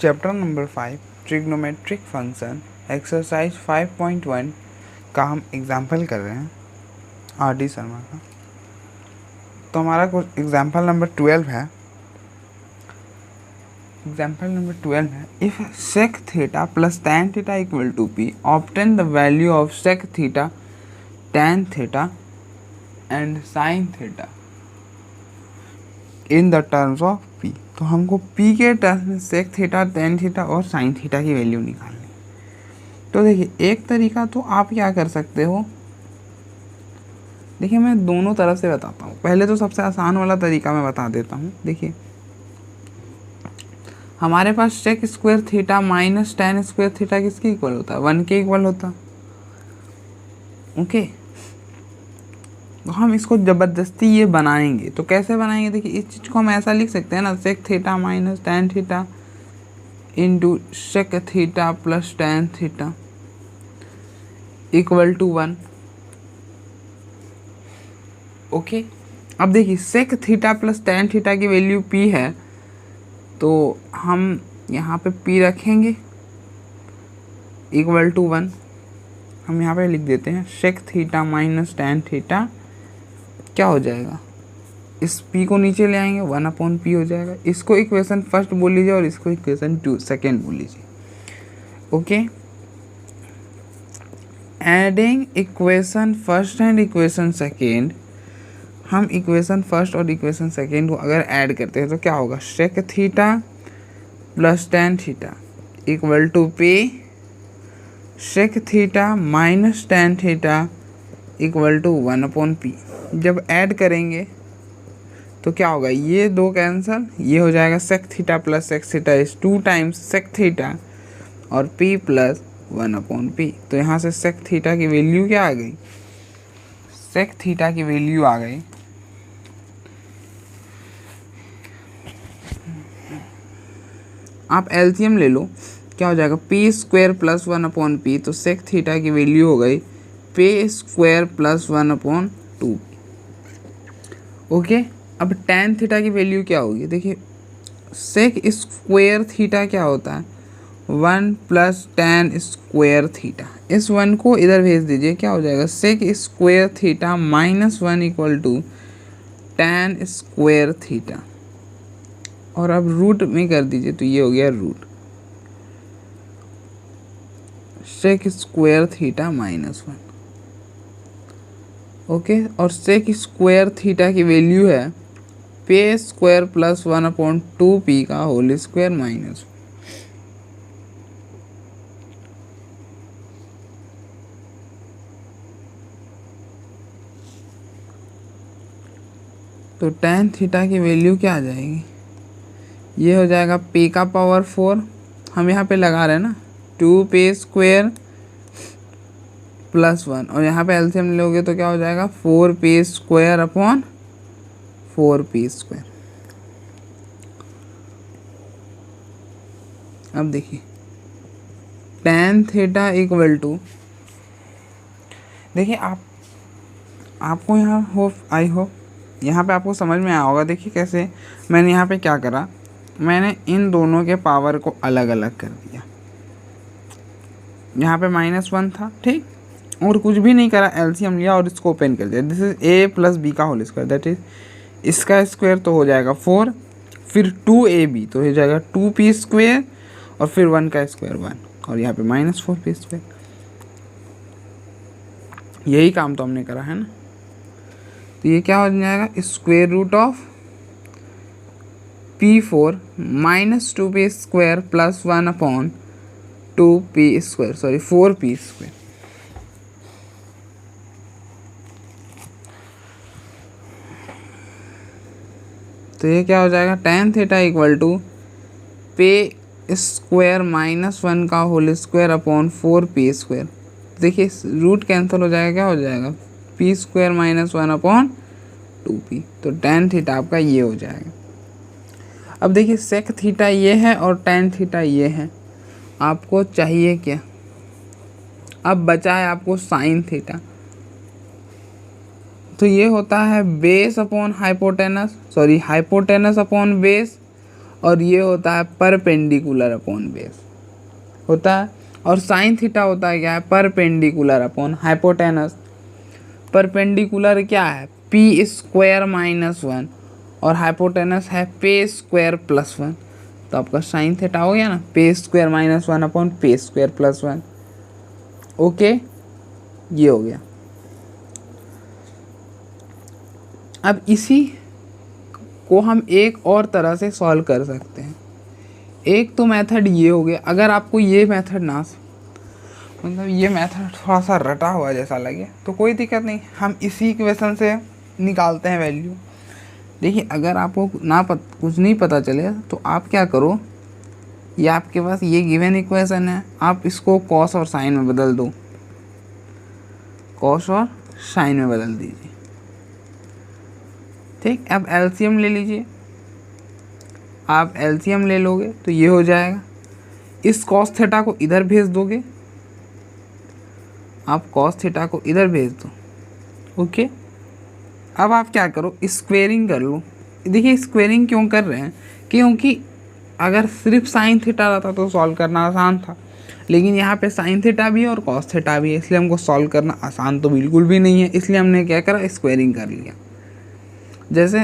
Chapter number 5 trigonometric function exercise 5.1 का हम example कर रहे हैं आर.डी. शर्मा का। तो हमारा कुछ एग्जाम्पल नंबर 12 है। एग्जाम्पल नंबर 12 है, if sec theta plus tan theta equal to p, obtain the value of sec theta, tan theta and sine theta in the terms of p. तो हमको पी के terms में sec theta, tan theta और sine theta की value निकालनी। तो देखिए, एक तरीका तो आप क्या कर सकते हो, देखिए मैं दोनों तरफ से बताता हूँ। पहले तो सबसे आसान वाला तरीका मैं बता देता हूँ। देखिए, हमारे पास sec square theta minus tan square theta किसके इक्वल होता है? 1 के इक्वल होता। ओके, तो हम इसको ज़बरदस्ती ये बनाएंगे। तो कैसे बनाएंगे? देखिए, इस चीज़ को हम ऐसा लिख सकते हैं ना, sec theta minus tan theta into sec theta plus tan theta equal to 1। Okay, अब देखिए sec theta plus tan theta की वैल्यू पी है, तो हम यहाँ पे पी रखेंगे इक्वल टू 1। हम यहाँ पे लिख देते हैं sec theta minus tan theta क्या हो जाएगा, इस p को नीचे ले आएंगे, 1/p हो जाएगा। इसको इक्वेशन फर्स्ट बोल लीजिए और इसको इक्वेशन सेकेंड बोल लीजिए। Okay, adding equation first and equation second, हम इक्वेशन फर्स्ट और इक्वेशन सेकेंड को अगर ऐड करते हैं तो क्या होगा, sec theta plus tan theta equal to p sec theta minus tan theta equal to 1/p। जब ऐड करेंगे तो क्या होगा, ये दो कैंसल, ये हो जाएगा sec theta plus sec theta is 2 times sec theta और p प्लस 1/p। तो यहाँ से सेक थीटा की वैल्यू क्या आ गई, सेक थीटा की वैल्यू आ गई आप एलसीएम ले लो, क्या हो जाएगा p स्क्वायर प्लस 1/p। तो सेक थीटा की वैल्यू हो गई p स्क्वायर प्लस 1/2। ओके, अब टैन थीटा की वैल्यू क्या होगी? देखिए, सेक स्क्वायर थीटा क्या होता है, 1 प्लस टैन स्क्वायर थीटा। इस 1 को इधर भेज दीजिए, क्या हो जाएगा, sec square theta minus 1 equal to tan square theta. और अब रूट में कर दीजिए तो ये हो गया root sec square theta minus 1। Okay, और सेक स्क्वायर थीटा की वैल्यू है पे स्क्वायर प्लस 1/2p का होल स्क्वायर माइनस। तो टैन थीटा की वैल्यू क्या आ जाएगी, ये हो जाएगा p का पावर 4, हम यहाँ पे लगा रहे हैं ना 2p स्क्वायर प्लस 1, और यहाँ पे एलसीएम लोगे तो क्या हो जाएगा 4p square upon 4p square. अब देखिए टैन थीटा इक्वल टू, देखिए आपको यहाँ आई होप यहाँ पे आपको समझ में आया होगा। देखिए कैसे मैंने यहाँ पे क्या करा, मैंने इन दोनों के पावर को अलग अलग कर दिया। यहाँ पे -1 था, ठीक, और कुछ भी नहीं करा, एलसीएम लिया और इसको ओपन कर दिया। This is a plus b का होल स्क्वायर, दैट इज इसका स्क्वायर तो हो जाएगा 4, फिर 2ab तो हो जाएगा 2p स्क्वायर, और फिर 1 का स्क्वायर 1, और यहाँ पे -4p स्क्वायर। यही काम तो हमने करा है ना। तो ये क्या हो जाएगा, square root of p4 minus 2p square plus 1/2p square, sorry 4p square. तो ये क्या हो जाएगा, tan theta equal to p square minus 1 का whole square upon 4p square. देखिए रूट कैंसिल हो जाएगा, क्या हो जाएगा p स्क्वायर माइनस 1/2p। तो टैन थीटा आपका ये हो जाएगा। अब देखिए सेक थीटा ये है और टैन थीटा ये है, आपको चाहिए क्या, अब बचा है आपको साइन थीटा। तो ये होता है base upon hypotenuse, sorry hypotenuse upon base, और ये होता है परपेंडिकुलर अपॉन बेस होता है। और साइन थीटा होता है क्या है, परपेंडिकुलर अपॉन हाइपोटेनस। परपेंडिकुलर क्या है, पी स्क्वायर माइनस वन, और हाइपोटेनस है पे स्क्वायर प्लस वन। तो आपका साइन थीटा हो गया ना, पे स्क्वायर माइनस वन अपॉन पे स्क्वायर प्लस वन। ओके, ये हो गया। अब इसी को हम एक और तरह से सॉल्व कर सकते हैं। एक तो मेथड ये हो गया, अगर आपको ये मेथड ना मतलब ये मेथड थोड़ा सा रटा हुआ जैसा लगे तो कोई दिक्कत नहीं, हम इसी इक्वेशन से निकालते हैं वैल्यू। देखिए अगर आपको कुछ नहीं पता चले तो आप क्या करो, ये आपके पास ये गिवन इक्वेशन है, आप इसको कॉस और साइन में बदल दो, कॉस और साइन में बदल दीजिए। ठीक, अब एलसीएम ले लीजिए। आप एलसीएम ले लोगे तो ये हो जाएगा, इस कॉस थीटा को इधर भेज दोगे, आप कॉस थीटा को इधर भेज दो। ओके, अब आप क्या करो, स्क्वेयरिंग कर लो। देखिए स्क्वेयरिंग क्यों कर रहे हैं, क्योंकि अगर सिर्फ साइन थीटा रहता तो सॉल्व करना आसान था, लेकिन यहाँ पे साइन थीटा भी है और कॉस थीटा भी है, इसलिए हमको सॉल्व करना आसान तो बिल्कुल भी नहीं है, इसलिए हमने क्या करा, स्क्वेयरिंग कर लिया। जैसे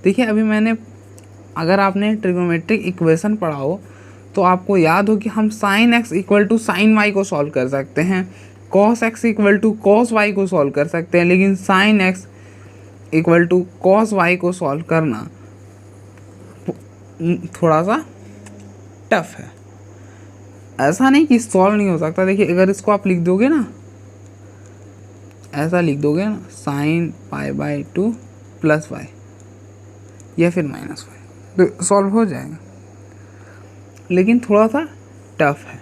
देखिए अभी मैंने, अगर आपने ट्रिग्नोमेट्रिक इक्वेशन पढ़ा हो तो आपको याद हो कि हम sine x equal to sine y को सॉल्व कर सकते हैं, cos x equal to cos y को सॉल्व कर सकते हैं, लेकिन sine x equal to cos y को सॉल्व करना थोड़ा सा टफ है। ऐसा नहीं कि सॉल्व नहीं हो सकता, देखिए अगर इसको आप लिख दोगे ना, ऐसा लिख दोगे ना, sine pi by two plus y या फिर माइनस वाई, तो सॉल्व हो जाएगा, लेकिन थोड़ा सा टफ है।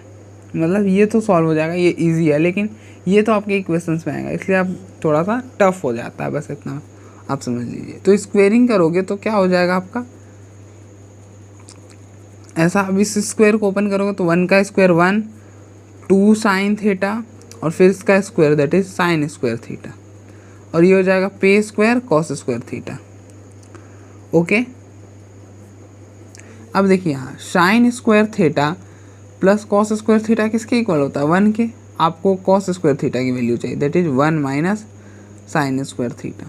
मतलब ये तो सॉल्व हो जाएगा, ये इजी है, लेकिन ये तो आपके इक्वेशंस में आएगा, इसलिए आप थोड़ा सा टफ हो जाता है, बस इतना आप समझ लीजिए। तो स्क्वेयरिंग करोगे तो क्या हो जाएगा आपका, ऐसा अब इस स्क्वायर को ओपन करोगे तो 1 का स्क्वायर 1, 2 साइन थीटा और फिर इसका square that is sine square theta, और ये हो जाएगा पे square cos square theta. Okay, अब देखिए यहाँ sine square theta plus cos square theta किसके इक्वल होता है, 1 के। आपको कॉस स्क्वायर थीटा की वैल्यू चाहिए, that is 1 minus sine square theta.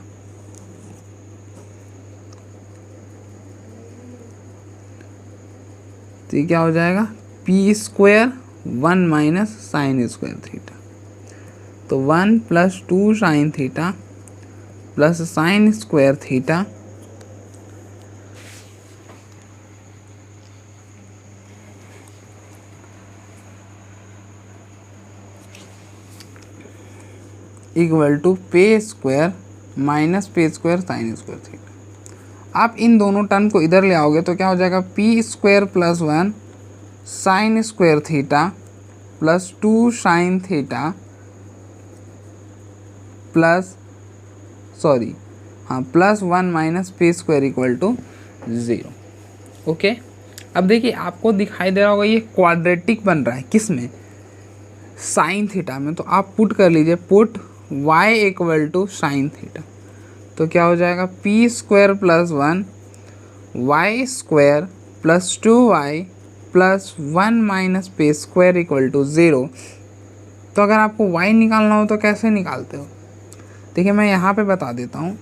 तो ये क्या हो जाएगा, p square 1 minus sine square theta. तो 1 plus 2 sine theta plus sine square theta equal to p square minus p square sine square theta. आप इन दोनों टर्म को इधर ले आओगे तो क्या हो जाएगा, p square plus 1 sine square theta plus 2 sine theta plus plus 1 minus p square equal to 0। Okay, अब देखिए आपको दिखाई दे रहा होगा ये क्वाड्रेटिक बन रहा है, किस में, साइन थीटा में। तो आप पुट कर लीजिए, put y equal to sine theta, तो क्या हो जाएगा, p square plus 1 y square plus 2y plus 1 minus p square equal to 0। तो अगर आपको y निकालना हो तो कैसे निकालते हो, देखिए मैं यहाँ पे बता देता हूँ।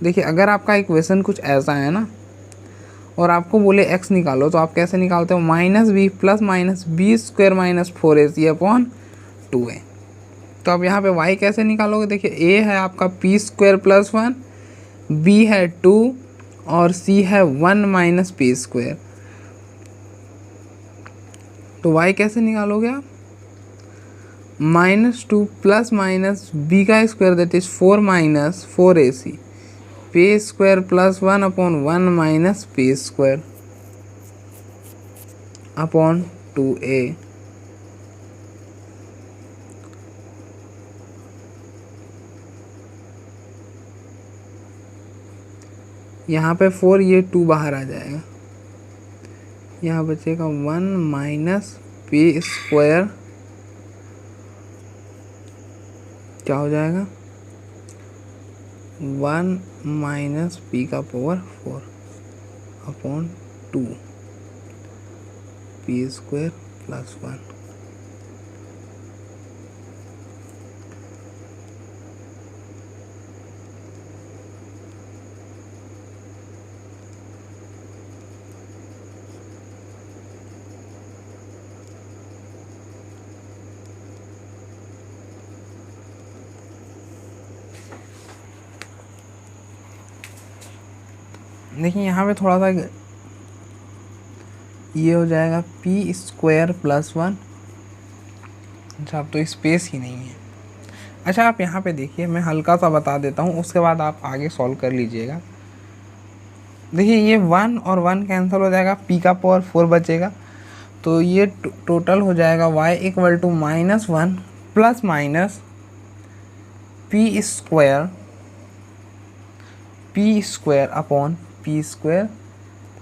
देखिए अगर आपका इक्वेशन कुछ ऐसा है ना और आपको बोले x निकालो, तो आप कैसे निकालते हो, minus b plus minus b square minus 4ac upon 2a। तो अब यहाँ पे y कैसे निकालोगे, देखिए a है आपका पी स्क्वायर प्लस 1, b है 2 और c है 1 माइनस पी स्क्वायर। तो y कैसे निकालोगे आप, -2 प्लस माइनस बी का square that is 4 minus 4ac पे square plus 1 upon 1 minus p square upon 2a। यहाँ पे 4, ये 2 बाहर आ जाएगा, यहाँ बचेगा 1 माइनस पी स्क्वायर, क्या हो जाएगा 1 माइनस पी का power 4। Upon 2 P square plus 1। देखिए यहाँ पे थोड़ा सा ये हो जाएगा पी स्क्वायर प्लस 1। अच्छा, अब तो स्पेस ही नहीं है। अच्छा, आप यहाँ पे देखिए, मैं हल्का सा बता देता हूँ, उसके बाद आप आगे सॉल्व कर लीजिएगा। देखिए ये 1 और 1 कैंसिल हो जाएगा, पी का पावर 4 बचेगा, तो ये टोटल हो जाएगा y equal to -1 plus minus p square upon p square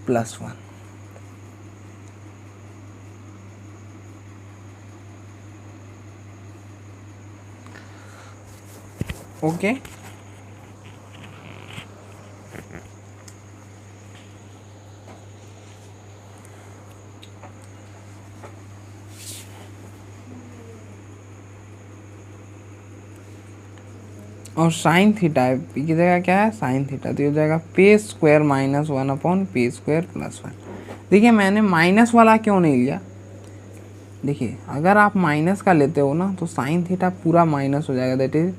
plus 1। Okay, और साइन थीटा पी की जगह क्या है, साइन थीटा, तो ये हो जाएगा p square -1 upon p square plus 1। देखिए मैंने माइनस वाला क्यों नहीं लिया, देखिए अगर आप माइनस का लेते हो ना तो साइन थीटा पूरा माइनस हो जाएगा, that is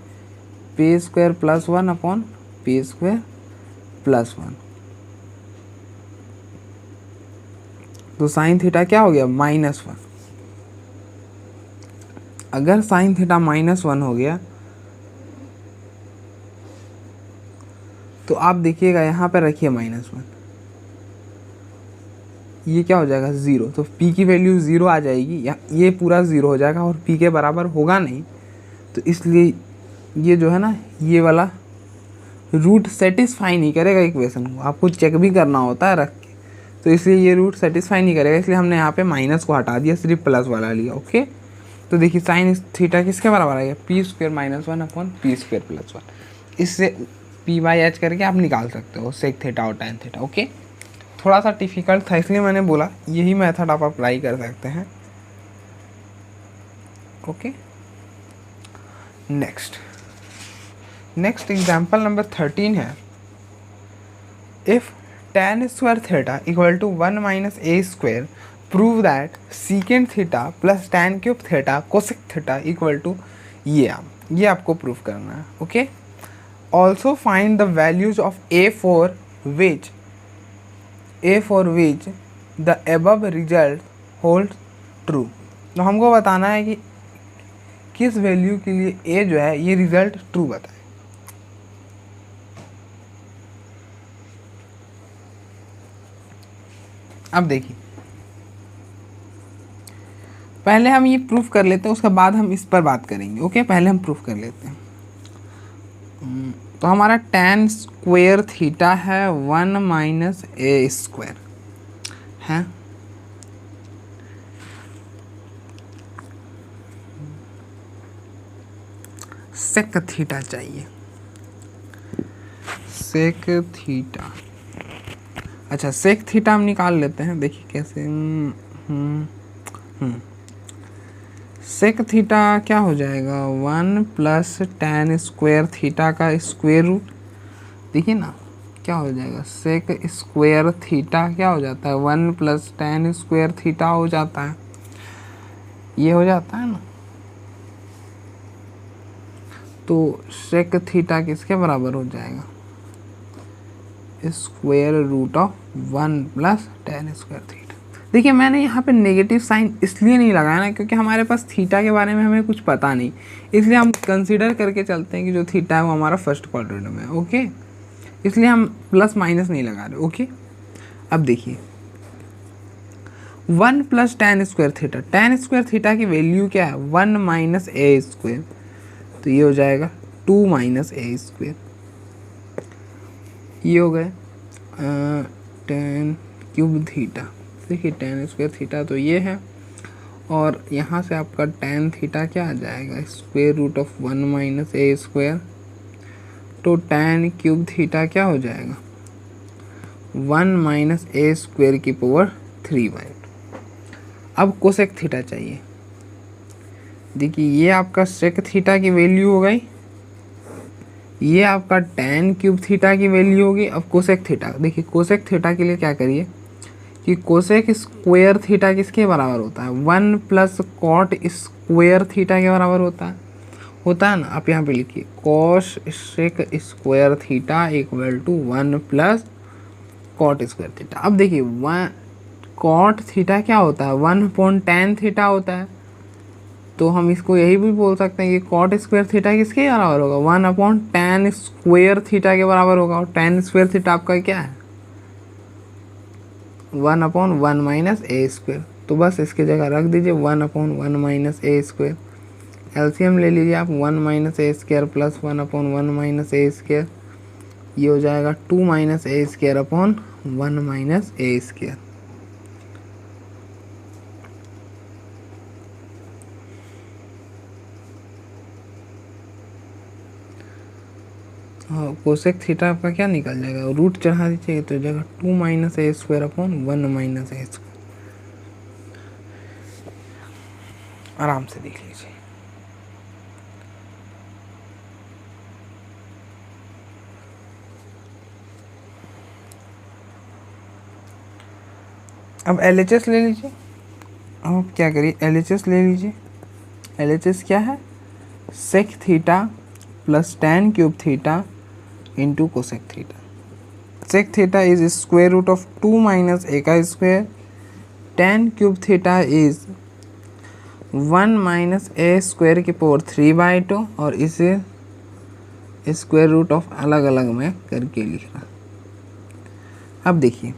P square plus 1 upon p square plus 1। तो साइन थीटा क्या हो गया, -1। अगर साइन थीटा -1 हो गया तो आप देखिएगा यहाँ पर रखिए -1, ये क्या हो जाएगा 0, तो p की वैल्यू 0 आ जाएगी, या ये पूरा 0 हो जाएगा और p के बराबर होगा नहीं, तो इसलिए ये जो है ना, ये वाला रूट सेटिस्फाई नहीं करेगा इक्वेशन को, आपको चेक भी करना होता है रख के, तो इसलिए ये रूट सेटिस्फाई नहीं करेगा, इसलिए हमने यहाँ पे माइनस को हटा दिया, सिर्फ प्लस वाला लिया। ओके, तो देखिए साइन थीटा किसके बराबर आएगा, P square -1 upon p square plus 1। इससे पी बाई एच करके आप निकाल सकते हो सेक थीटा और टैन थीटा। ओके, थोड़ा सा डिफिकल्ट था इसलिए मैंने बोला यही मेथड आप अप्लाई कर सकते हैं। ओके, नेक्स्ट एग्जाम्पल नंबर 13 है, if tan square theta equal to 1 minus a square, prove that secant theta plus tan cube theta cosec theta equal to ये आपको प्रूव करना है। Okay, also find the values of a for which the above result hold true. तो हमको बताना है कि किस वैल्यू के लिए ए जो है ये रिजल्ट ट्रू बताए। अब देखिए, पहले हम ये प्रूफ कर लेते हैं, उसके बाद हम इस पर बात करेंगे। ओके, पहले हम प्रूफ कर लेते हैं। तो हमारा tan स्क्वायर थीटा है 1 माइनस ए स्क्वायर है, सेक थीटा चाहिए, सेक थीटा। अच्छा, सेक थीटा हम निकाल लेते हैं, देखिए कैसे। सेक थीटा क्या हो जाएगा, 1 प्लस tan स्क्वायर थीटा का स्क्वायर रूट। देखिए ना क्या हो जाएगा, सेक स्क्वायर थीटा क्या हो जाता है, 1 प्लस tan स्क्वायर थीटा हो जाता है, ये हो जाता है ना। तो सेक थीटा किसके बराबर हो जाएगा, square root of 1 plus tan square theta. देखिए मैंने यहाँ पे नेगेटिव साइन इसलिए नहीं लगाया ना, क्योंकि हमारे पास थीटा के बारे में हमें कुछ पता नहीं, इसलिए हम कंसीडर करके चलते हैं कि जो थीटा है वो हमारा फर्स्ट क्वाड्रेंट में है। ओके, इसलिए हम प्लस माइनस नहीं लगा रहे। ओके, अब देखिए 1 plus tan square theta, tan square theta की वैल्यू क्या है, 1 माइनस ए स्क्वायर, तो ये हो जाएगा 2 माइनस ए स्क्वायर। ये हो गए tan क्यूब थीटा। देखिए tan स्क्वायर थीटा तो ये है, और यहाँ से आपका tan थीटा क्या आ जाएगा, square root of 1 minus a square, तो tan क्यूब थीटा क्या हो जाएगा, 1 माइनस ए स्क्वायर की पावर 3/2। अब कोसेक थीटा चाहिए। देखिए ये आपका सेक थीटा की वैल्यू हो गई, ये आपका tan क्यूब थीटा की वैल्यू होगी। अब कोसेक थीटा, देखिए कोसेक थीटा के लिए क्या करिए कि कोसेक स्क्वायर थीटा किसके बराबर होता है, 1 प्लस कॉट स्क्वायर थीटा के बराबर होता है ना। आप यहाँ पे लिखिए cosec square theta equal to 1 plus cot square theta. अब देखिए 1 कॉट थीटा क्या होता है, 1/tan थीटा होता है। तो हम इसको यही भी बोल सकते हैं कि कॉट स्क्वायर थीटा किसके बराबर होगा, 1/tan स्क्वायर थीटा के बराबर होगा। और tan स्क्वायर थीटा आपका क्या है, 1/1 माइनस ए स्क्वायर। तो बस इसकी जगह रख दीजिए 1/1 माइनस ए स्क्वायर। एलसीएम ले लीजिए आप, 1 minus a square plus 1/1 minus a square, ये हो जाएगा 2 minus a square upon 1 minus a square. हाँ, कोसेक थीटा आपका क्या निकल जाएगा, रूट चढ़ा दीजिए तो जगह 2 minus a square upon 1 minus a square. आराम से देख लीजिए। अब LHS ले लीजिए। अब आप क्या करिए, LHS ले लीजिए। LHS क्या है, sec theta plus tan cube theta into cosec theta. Sec theta is square root of 2 minus a का square, tan cube theta is 1 minus a square की पावर 3/2, और इसे स्क्वायर रूट ऑफ अलग अलग में करके लिख रहा। अब देखिए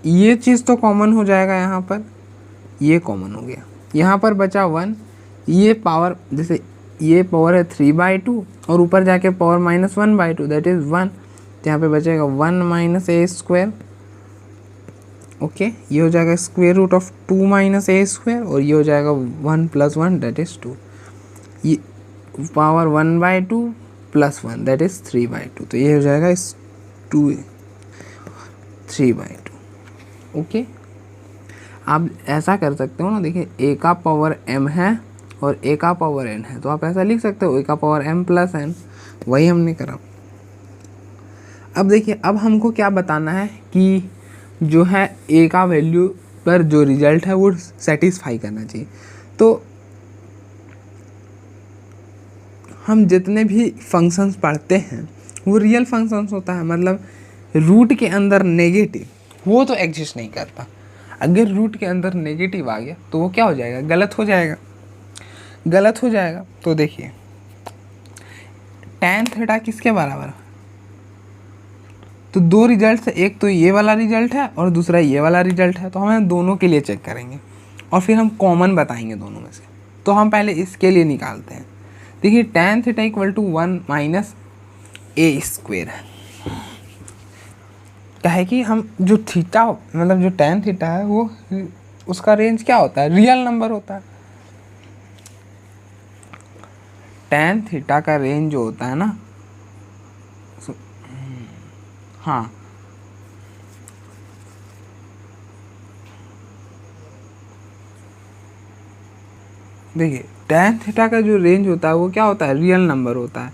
ये चीज़ तो कॉमन हो जाएगा, यहाँ पर ये कॉमन हो गया, यहाँ पर बचा 1। ये पावर, जैसे ये पावर है 3/2 और ऊपर जाके पावर -1/2 दैट इज़ 1। तो यहाँ पे बचेगा 1 माइनस ए स्क्वायर। ओके, ये हो जाएगा square root of 2 minus a square, और ये हो जाएगा 1 प्लस 1 दैट इज़ 2। ये पावर 1/2 प्लस 1 दैट इज़ 3/2। तो ये हो जाएगा 3/2। ओके, आप ऐसा कर सकते हो ना, देखिए ए का पावर m है और ए का पावर n है, तो आप ऐसा लिख सकते हो ए का पावर m प्लस n। वही हमने करा। अब देखिए, अब हमको क्या बताना है कि जो है ए का वैल्यू पर जो रिजल्ट है वो सेटिस्फाई करना चाहिए। तो हम जितने भी फंक्शंस पढ़ते हैं वो रियल फंक्शंस होता है, मतलब रूट के अंदर नेगेटिव वो तो एग्जिस्ट नहीं करता। अगर रूट के अंदर नेगेटिव आ गया तो वो क्या हो जाएगा, गलत हो जाएगा, गलत हो जाएगा। तो देखिए tan थीटा किसके बराबर है, तो दो रिजल्ट है, एक तो ये वाला रिजल्ट है और दूसरा ये वाला रिजल्ट है। तो हम दोनों के लिए चेक करेंगे और फिर हम कॉमन बताएंगे दोनों में से। तो हम पहले इसके लिए निकालते हैं। देखिए tan theta equal to 1 minus a square है। क्या है कि हम जो थीटा, मतलब जो tan थीटा है वो उसका रेंज क्या होता है, रियल नंबर होता है। tan थीटा का रेंज जो होता है ना, हाँ देखिए tan थीटा का जो रेंज होता है वो क्या होता है, रियल नंबर होता है।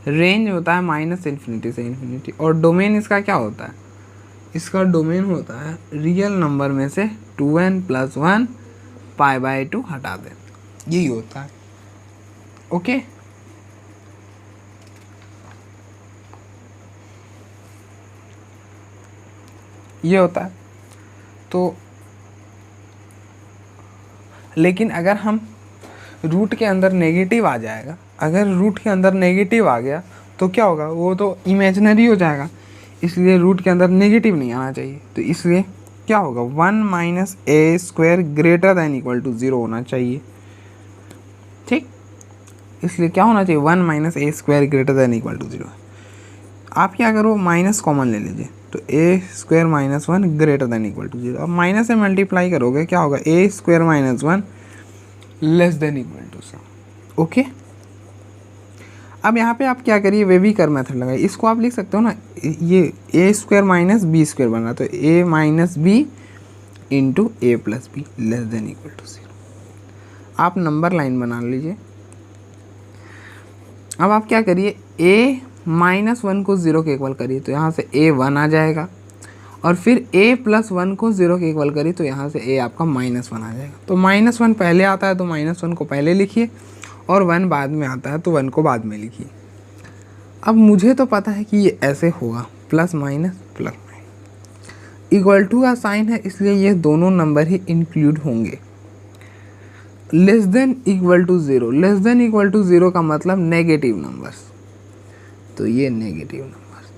रेंज होता है -∞ से ∞, और डोमेन इसका क्या होता है, इसका डोमेन होता है रियल नंबर में से 2n + 1 π/2 हटा दें, यही होता है। ओके, ये होता है। तो लेकिन अगर हम रूट के अंदर नेगेटिव आ जाएगा, अगर रूट के अंदर नेगेटिव आ गया तो क्या होगा, वो तो इमेजिनरी हो जाएगा, इसलिए रूट के अंदर नेगेटिव नहीं आना चाहिए। तो इसलिए क्या होगा, 1 minus a square greater than equal to 0 होना चाहिए। ठीक, इसलिए क्या होना चाहिए, 1 minus a square greater than equal to 0। आप क्या करो, माइनस कॉमन ले लीजिए, तो a square minus 1 greater than equal to 0। अब माइनस से मल्टीप्लाई करोगे क्या होगा, a square minus 1 less than equal to 0। Okay, अब यहाँ पे आप क्या करिए, वेविकर मेथड लगाइए। इसको आप लिख सकते हो ना, ये a square minus b square बन रहा, तो a minus b into a plus b less than equal to 0। आप नंबर लाइन बना लीजिए। अब आप क्या करिए, a माइनस 1 को 0 के इक्वल करिए, तो यहाँ से a 1 आ जाएगा, और फिर a प्लस 1 को 0 के इक्वल करिए, तो यहाँ से a आपका -1 आ जाएगा। तो -1 पहले आता है तो -1 को पहले लिखिए, और 1 बाद में आता है तो 1 को बाद में लिखिए। अब मुझे तो पता है कि ये ऐसे होगा, plus minus plus minus, equal to का साइन है, इसलिए ये दोनों नंबर ही इंक्लूड होंगे। Less than equal to 0, less than equal to 0 का मतलब नेगेटिव नंबर्स, तो ये नेगेटिव नंबर्स।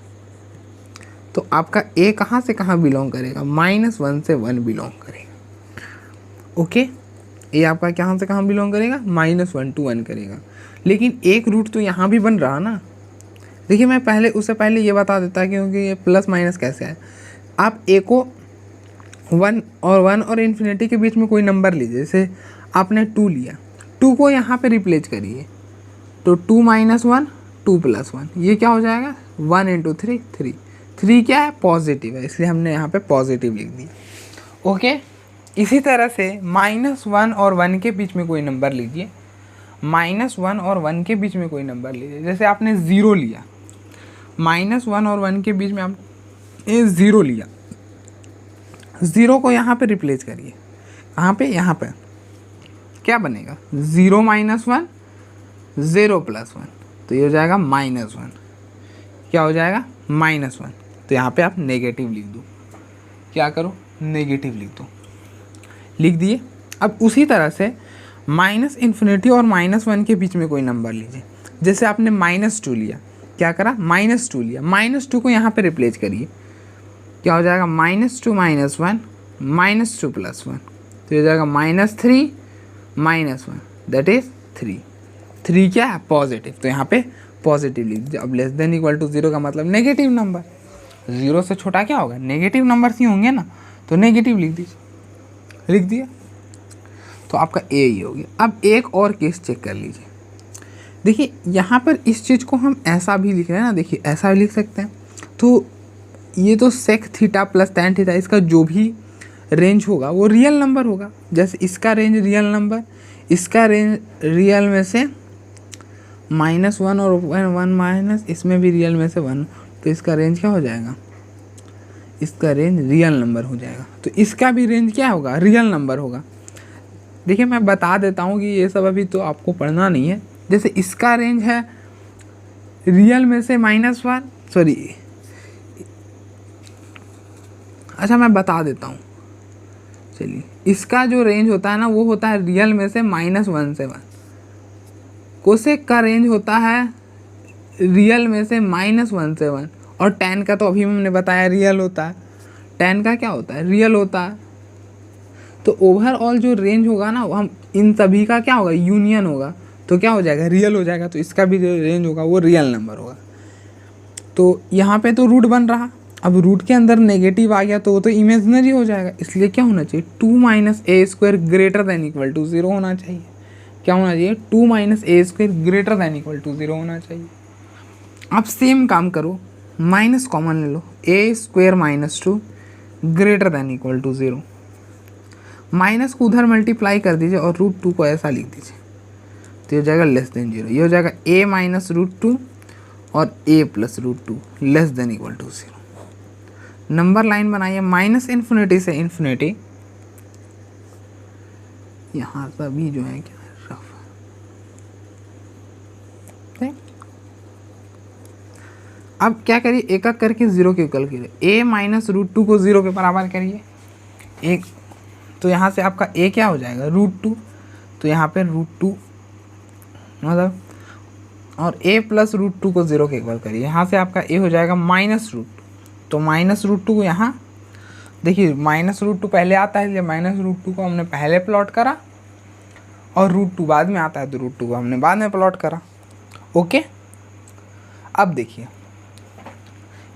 तो आपका a कहाँ से कहाँ बिलोंग करेगा, -1 से 1 बिलोंग करेगा। ओके, a आपका कहाँ से कहाँ बिलोंग करेगा, -1 to 1 करेगा। लेकिन एक रूट तो यहाँ भी बन रहा ना। देखिए मैं पहले उससे पहले ये बता देता क्योंकि ये प्लस माइनस कैसे है। आप a को 1 और इन्फिनिटी के बीच में कोई नंबर लीजिए, जैसे आपने 2 लिया, 2 को यहाँ पे रिप्लेस करिए, तो 2 - 1 2 + 1, ये क्या हो जाएगा 1 × 3 3। 3 क्या है, पॉजिटिव है, इसलिए हमने यहाँ पे पॉजिटिव लिख दिया। ओके, इसी तरह से -1 और 1 के बीच में कोई नंबर लीजिए, -1 और 1 के बीच में कोई नंबर लीजिए। जैसे आपने 0 लिया, -1 और 1 के बीच में आपने 0 लिया, 0 को यहाँ पे रिप्लेस करिए, कहाँ पे, यहाँ पे, क्या बनेगा 0 - 1 0 + 1, तो ये हो जाएगा -1, क्या हो जाएगा -1। तो यहाँ पे आप नेगेटिव लिख दो, क्या करो, नेगेटिव लिख दो, लिख दिए। अब उसी तरह से -∞ और -1 के बीच में कोई नंबर लीजिए। जैसे आपने -2 लिया, क्या करा, -2 लिया, -2 को यहाँ पे रिप्लेस करिए, क्या हो जाएगा -2 - 1 -2 + 1, तो ये हो जाएगा -3 -1 दैट इज 3। 3 क्या है, पॉजिटिव, तो यहाँ पे पॉजिटिव लिख दीजिए। अब लेस देन इक्वल टू 0 का मतलब नेगेटिव नंबर, 0 से छोटा क्या होगा, नेगेटिव नंबर्स ही होंगे ना, तो नेगेटिव लिख दीजिए, लिख दिया, तो आपका ए ही हो गया। अब एक और केस चेक कर लीजिए। देखिए यहाँ पर इस चीज़ को हम ऐसा भी लिख रहे हैं ना, देखिए ऐसा भी लिख सकते हैं। तो ये तो sec theta plus tan theta, इसका जो भी रेंज होगा वो रियल नंबर होगा। जैसे इसका रेंज रियल नंबर, इसका रेंज रियल में से -1 और 1 माइनस, इसमें भी रियल में से 1, तो इसका रेंज क्या हो जाएगा, इसका रेंज रियल नंबर हो जाएगा। तो इसका भी रेंज क्या होगा, रियल नंबर होगा। देखिए मैं बता देता हूँ कि ये सब अभी तो आपको पढ़ना नहीं है। जैसे इसका रेंज है रियल में से -1, सॉरी, अच्छा मैं बता देता हूँ, चलिए, इसका जो रेंज होता है ना वो होता है रियल में से -1 से 1। कोसेक का रेंज होता है रियल में से -1 से 1, और tan का तो अभी हमने बताया रियल होता है। tan का क्या होता है, रियल होता है। तो ओवरऑल जो रेंज होगा ना, हम इन सभी का क्या होगा, यूनियन होगा, तो क्या हो जाएगा, रियल हो जाएगा। तो इसका भी जो रेंज होगा वो रियल नंबर होगा। तो यहाँ पे तो रूट बन रहा, अब रूट के अंदर नेगेटिव आ गया तो वो तो इमेजिनरी हो जाएगा। इसलिए क्या होना चाहिए, 2 - a² greater than equal to 0 होना चाहिए। क्या होना चाहिए, 2 - a² greater than equal to 0 होना चाहिए। अब सेम काम करो, माइनस कॉमन ले लो, a² - 2 greater than equal to 0। Minus को उधर मल्टीप्लाई कर दीजिए और √2 को ऐसा लिख दीजिए, तो ये हो जाएगा लेस देन 0। ये हो जाएगा a - √2 और a + √2 less than equal to 0। Number line बनाइए, -∞ से इन्फिनिटी, यहाँ सभी जो है क्या रफ है। अब क्या करिए, एक एक करके 0 के इक्वल करिए। a - √2 को 0 के बराबर करिए, एक, तो यहाँ से आपका a क्या हो जाएगा, √2, तो यहाँ पे √2 मतलब, और a + √2 को 0 के इक्वल करिए, यहाँ से आपका a हो जाएगा -√2, तो -√2 को यहाँ देखिए, -√2 पहले आता है, इसलिए -√2 को हमने पहले प्लॉट करा, और √2 बाद में आता है तो √2 को हमने बाद में प्लॉट करा। ओके, अब देखिए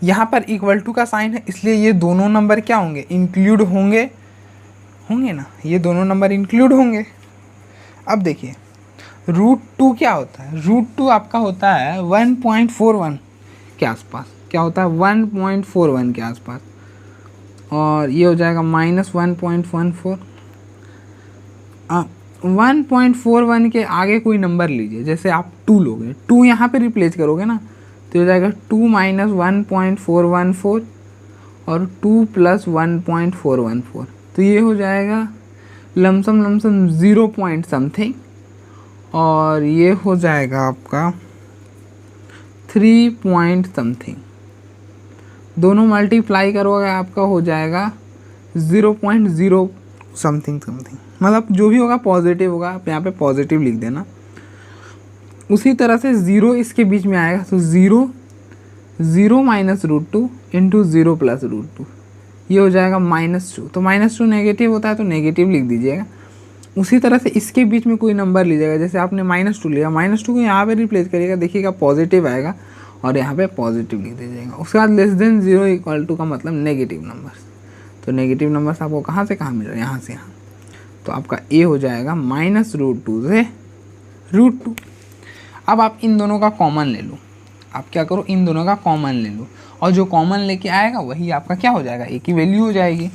यहाँ पर इक्वल टू का साइन है, इसलिए ये दोनों नंबर क्या होंगे, इंक्लूड होंगे ना, ये दोनों नंबर इंक्लूड होंगे। अब देखिए √2 क्या होता है? √2 आपका होता है 1.41 के आसपास। क्या होता है? 1.41 के आसपास। और ये हो जाएगा -1.14। 1.41 के आगे कोई नंबर लीजिए, जैसे आप 2 लोगे, 2 यहाँ पे रिप्लेस करोगे ना, तो हो जाएगा 2 - 1.414 और 2 + 1.414, तो ये हो जाएगा लमसम 0 पॉइंट समथिंग, और ये हो जाएगा आपका 3 पॉइंट समथिंग। दोनों मल्टीप्लाई करोगे आपका हो जाएगा 0.0 समथिंग, मतलब जो भी होगा पॉजिटिव होगा, आप यहाँ पे पॉजिटिव लिख देना। उसी तरह से 0 इसके बीच में आएगा, तो 0 -√2 × 0 + √2, ये हो जाएगा -2। तो -2 नेगेटिव होता है तो नेगेटिव लिख दीजिएगा। उसी तरह से इसके बीच में कोई नंबर लीजिएगा, जैसे आपने -2 लिया, -2 को यहाँ पे रिप्लेस करिएगा, देखिएगा पॉजिटिव आएगा और यहाँ पे पॉजिटिव लिख दीजिएगा। उसके बाद <0 = का मतलब नेगेटिव नंबर्स। तो नेगेटिव नंबर्स आपको कहाँ से कहाँ मिल रहा है? यहाँ से यहाँ। तो आपका ए हो जाएगा -√2 से √2। अब आप इन दोनों का कॉमन ले लो। आप क्या करो, इन दोनों का कॉमन ले लो, और जो कॉमन लेके आएगा वही आपका क्या हो जाएगा? ए की वैल्यू हो जाएगी।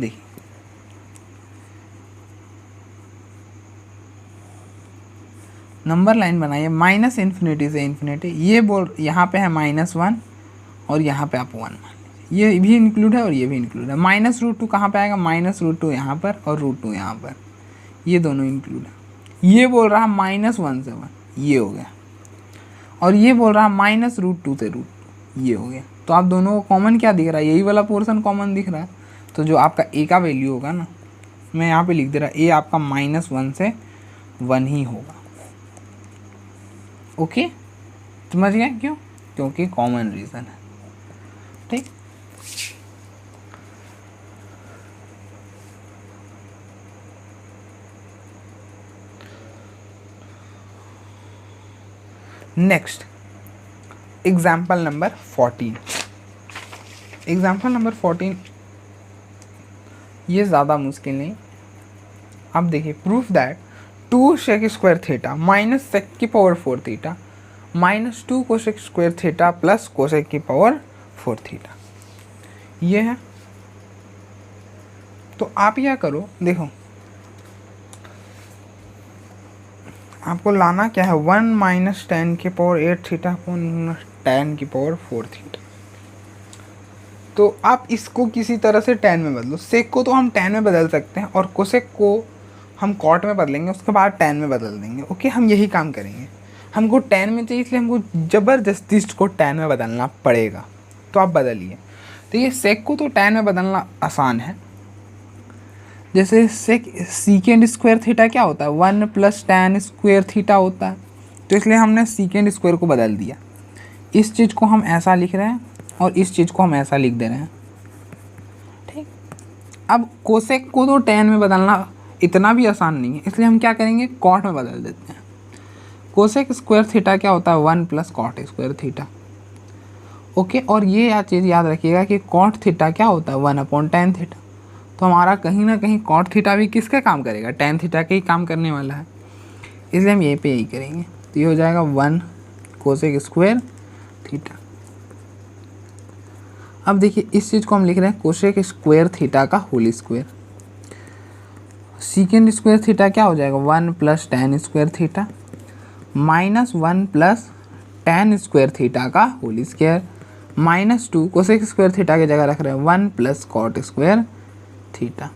देखिए, नंबर लाइन बनाइए -∞ से इन्फिनिटी। ये बोल यहाँ पे है -1 और यहाँ पे आप 1 मान लीजिए, ये भी इंक्लूड है और ये भी इंक्लूड है। -√2 कहाँ पे आएगा? -√2 यहाँ पर और √2 यहाँ पर, ये दोनों इंक्लूड है। ये बोल रहा है -1 से 1, ये हो गया, और ये बोल रहा है -√2 से √2, ये हो गया। तो आप दोनों को कॉमन क्या दिख रहा है? यही वाला पोर्शन कॉमन दिख रहा है। तो जो आपका ए का वैल्यू होगा ना, मैं यहाँ पे लिख दे रहा, ए आपका -1 से 1 ही होगा। ओके, समझ गए क्यों? क्योंकि कॉमन रीज़न है। ठीक, next example number 14। Example number 14 ये ज़्यादा मुश्किल नहीं। अब देखिए, proof that 2 sec² theta - sec⁴ theta -2 cosec² theta + cosec⁴ theta, ये है। तो आप यह करो, देखो आपको लाना क्या है, 1 - tan⁴ थीटा tan⁴ थीटा। तो आप इसको किसी तरह से tan में बदलो। सेक को तो हम tan में बदल सकते हैं, और कोसेक को हम कॉट में बदलेंगे, उसके बाद tan में बदल देंगे। ओके, हम यही काम करेंगे। हमको tan में चाहिए, इसलिए हमको ज़बरदस्ती इसको tan में बदलना पड़ेगा। तो आप बदलिए। तो ये सेक को तो tan में बदलना आसान है। जैसे sec² थीटा क्या होता है? 1 + tan² थीटा होता है। तो इसलिए हमने sec² को बदल दिया। इस चीज़ को हम ऐसा लिख रहे हैं और इस चीज़ को हम ऐसा लिख दे रहे हैं। ठीक, अब कोसेक को तो tan में बदलना इतना भी आसान नहीं है, इसलिए हम क्या करेंगे, कॉट में बदल देते हैं। cosec² थीटा क्या होता है? 1 + cot² थीटा। ओके, और ये चीज़ याद रखिएगा कि कॉट थीटा क्या होता है? 1/tan theta. तो हमारा कहीं ना कहीं कॉट थीटा भी किसका काम करेगा? tan थीटा के ही काम करने वाला है, इसलिए हम यहीं पे यही करेंगे। तो ये हो जाएगा 1 cosec² थीटा। अब देखिए, इस चीज़ को हम लिख रहे हैं cosec² थीटा का होल स्क्वायर। sec² थीटा क्या हो जाएगा? 1 + tan² थीटा -1 + tan² थीटा का होल स्क्वायर -2 cosec² थीटा की जगह रख रहे हैं 1 + cot² थीटा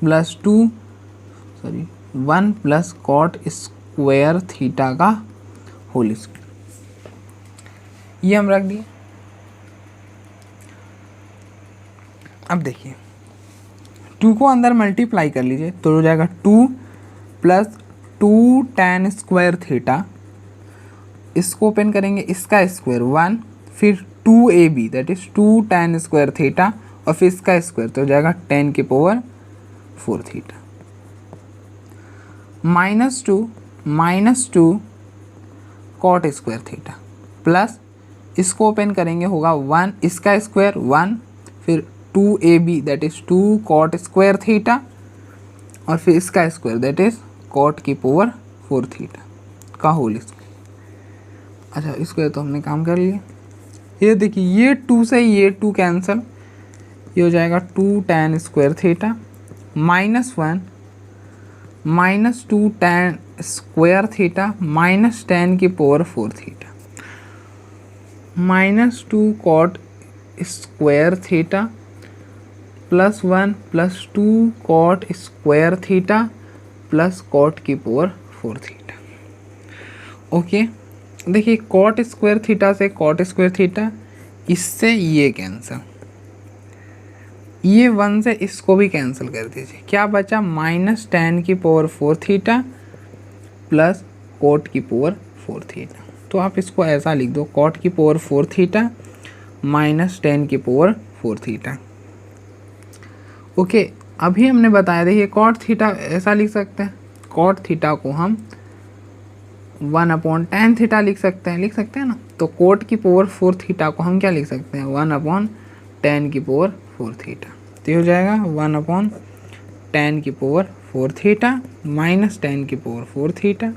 +2 1 + cot² थीटा का होल स्क्वायर, ये हम रख दिए। अब देखिए, 2 को अंदर मल्टीप्लाई कर लीजिए, तो हो जाएगा 2 + 2 tan² थीटा। इसको ओपन करेंगे, इसका स्क्वायर 1, फिर 2ab that is 2 tan² theta, और फिर इसका स्क्वायर, तो हो जाएगा tan⁴ थीटा -2 cot² थीटा इसको ओपन करेंगे होगा 1, इसका स्क्वायर 1, फिर 2ab that is 2 cot square theta, और फिर इसका स्क्वायर दैट इज़ कॉट की पावर 4 थीटा का होल स्क्वायर। अच्छा, इसको तो हमने काम कर लिया। ये देखिए, ये 2 से ये 2 कैंसिल, ये हो जाएगा 2 tan square theta -1 -2 tan square theta minus tan की power 4 theta -2 cot square theta +1 +2 cot square theta plus cot की पावर 4 थीटा। ओके, देखिए कॉट स्क्वायर थीटा से कॉट स्क्वायर थीटा, इससे ये कैंसिल, ये 1 से इसको भी कैंसिल कर दीजिए, क्या बचा -tan की पावर 4 थीटा प्लस कॉट की पावर 4 थीटा। तो आप इसको ऐसा लिख दो, कॉट की पावर 4 थीटा -tan की पावर 4 थीटा। ओके, अभी हमने बताया, देखिए कॉट थीटा ऐसा लिख सकते हैं, कॉट थीटा को हम 1/tan थीटा लिख सकते हैं ना। तो कॉट की पावर 4 थीटा को हम क्या लिख सकते हैं, 1/tan की पावर 4 थीटा। तो ये हो जाएगा 1/tan की पावर 4 थीटा -tan की पावर 4 थीटा।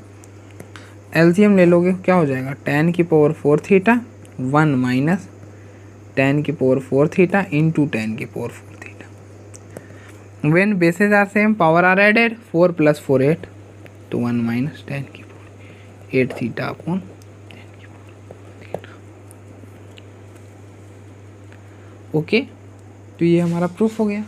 एलसीएम ले लोगे, क्या हो जाएगा, tan की पावर 4 थीटा 1 माइनस tan की पावर 4 थीटा इंटू tan की power 4 theta. When bases are same power are added, 4 + 4 8, तो 1 माइनस tan की 8 थीटा अपॉन 10 की पावर थीटा। ओके, तो ये हमारा प्रूफ हो गया।